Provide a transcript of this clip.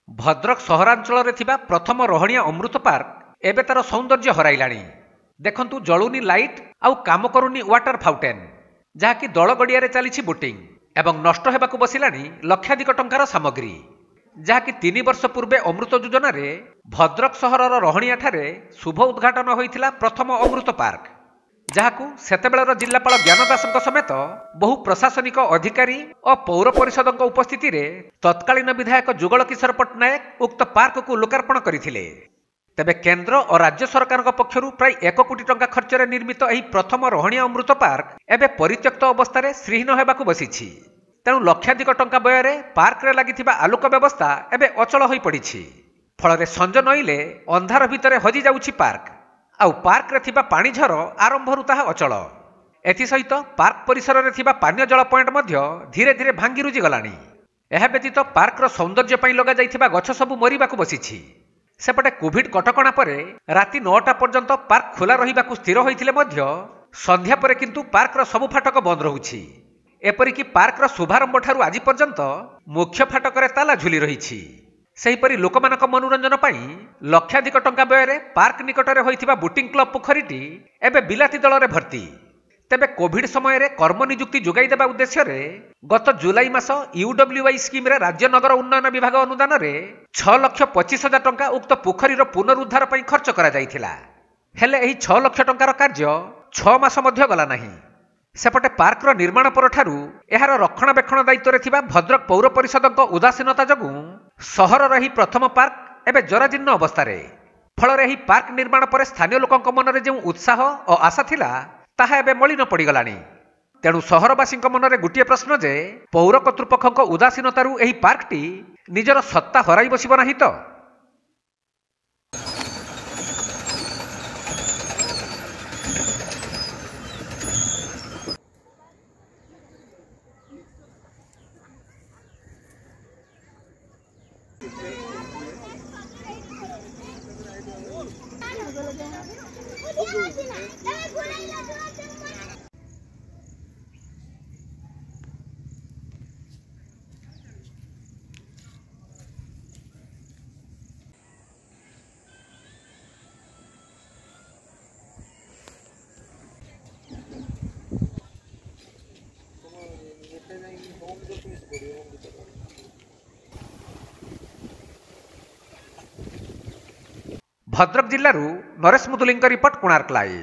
भद्रक सहरांचल प्रथम रोहणिया अमृत पार्क एबे तार सौंदर्य हराइलाणी। देखंतु जलुनी लाइट आउ काम करूनी वाटर फाउंटेन जहाँकि दल गड़िया चली बोटिंग एवं नष्ट होगाकू बसिलाणी लक्षाधिक टंकार सामग्री जहाँकि 3 वर्ष पूर्वे अमृत योजना रे भद्रक सहरर रोहणिया ठारे शुभ उद्घाटन होइथिला प्रथम अमृत पार्क जहाँकू सेतेबेलर जिल्लापाल ज्ञानदास समेत बहु प्रशासनिक अधिकारी और पौर परिषद उपस्थिति रे तत्कालीन विधायक जुगल किशोर पट्टनायक उक्त पार्क को लोकार्पण करथिले। तेबे केंद्र और राज्य सरकार पक्षरु प्राय 1 कोटी टंका खर्च रे निर्मित एही प्रथम रोहणिया अमृत पार्क एबे परित्यक्त अवस्था श्रीहीन होबाकू बसिछि। तेणु लक्षाधिक टंका व्यय पार्क रे लागिथिबा आलोक व्यवस्था एबे अचल होई पड़िछि। फल संज नईले अंधार भितर हजि जाउछि पार्क आउ पार्क रे थिबा पानी झर आरंभरु ताहा अचल। एथिसहित पार्क परिसर रे थिबा पानीय जल पॉइंट मध्य धीरे धीरे भांगी रुजी गलानी। एहा व्यतीत पार्कर सौंदर्य पई लगा जाइथिबा गछ सबु मरिबाकू बसिछि। सेपटे कोविड कटकणा परे राति 9टा पर्यंत पार्क खोला रहिबाकू स्थिर होइथिले मध्य संध्या परे किंतु पार्कर सबु फाटक बंद रहुछि। एपरिकी पार्कर शुभारंभ ठारू आज पर्यंत मुख्य फाटक ताला झुली रही। सेहीपरि लोकमानक मनोरंजन पई लक्षाधिक टंका व्यय पार्क निकटरे होइथिबा बोटिंग क्लब पोखरीटी एबे बिलाती दलरे भर्ती। तेबे कोविड समय रे कर्म नियुक्ति जोगाई देबा उद्देश्य रे गत जुलाई मास यूडब्ल्यूआई स्कीम रे राज्य नगर उन्नयन विभाग अनुदान रे 6,25,000 टंका उक्त पोखरीर पुनरुद्धार पई खर्च करा जाइथिला। हेले एही 6 लाख टंकार कार्य 6 मास मध्य गला नाही। सेपटे पार्कर निर्माण परठारू एहार रक्षणाबेक्षण दायित्व थिबा भद्रक पौर परिषद उदासीनता जगू सहर रही प्रथम पार्क एबे जराजीर्ण अवस्था रे। फल एही पार्क निर्माण पर स्थानीय लोकंक मनरे जो उत्साह और आशा थिला ताहा एबे मलिन पड़गलानी। तेणु सहरवासी मनरे गोटे प्रश्न जे पौर कर्तृपक्ष उदासीनतारू एही पार्कटी निजर सत्ता हराई बसिब नाही तो। भद्रक जिल्लारू नरेश मुदुलीଙ୍କ रिपोर्ट कोणार्क लाइव।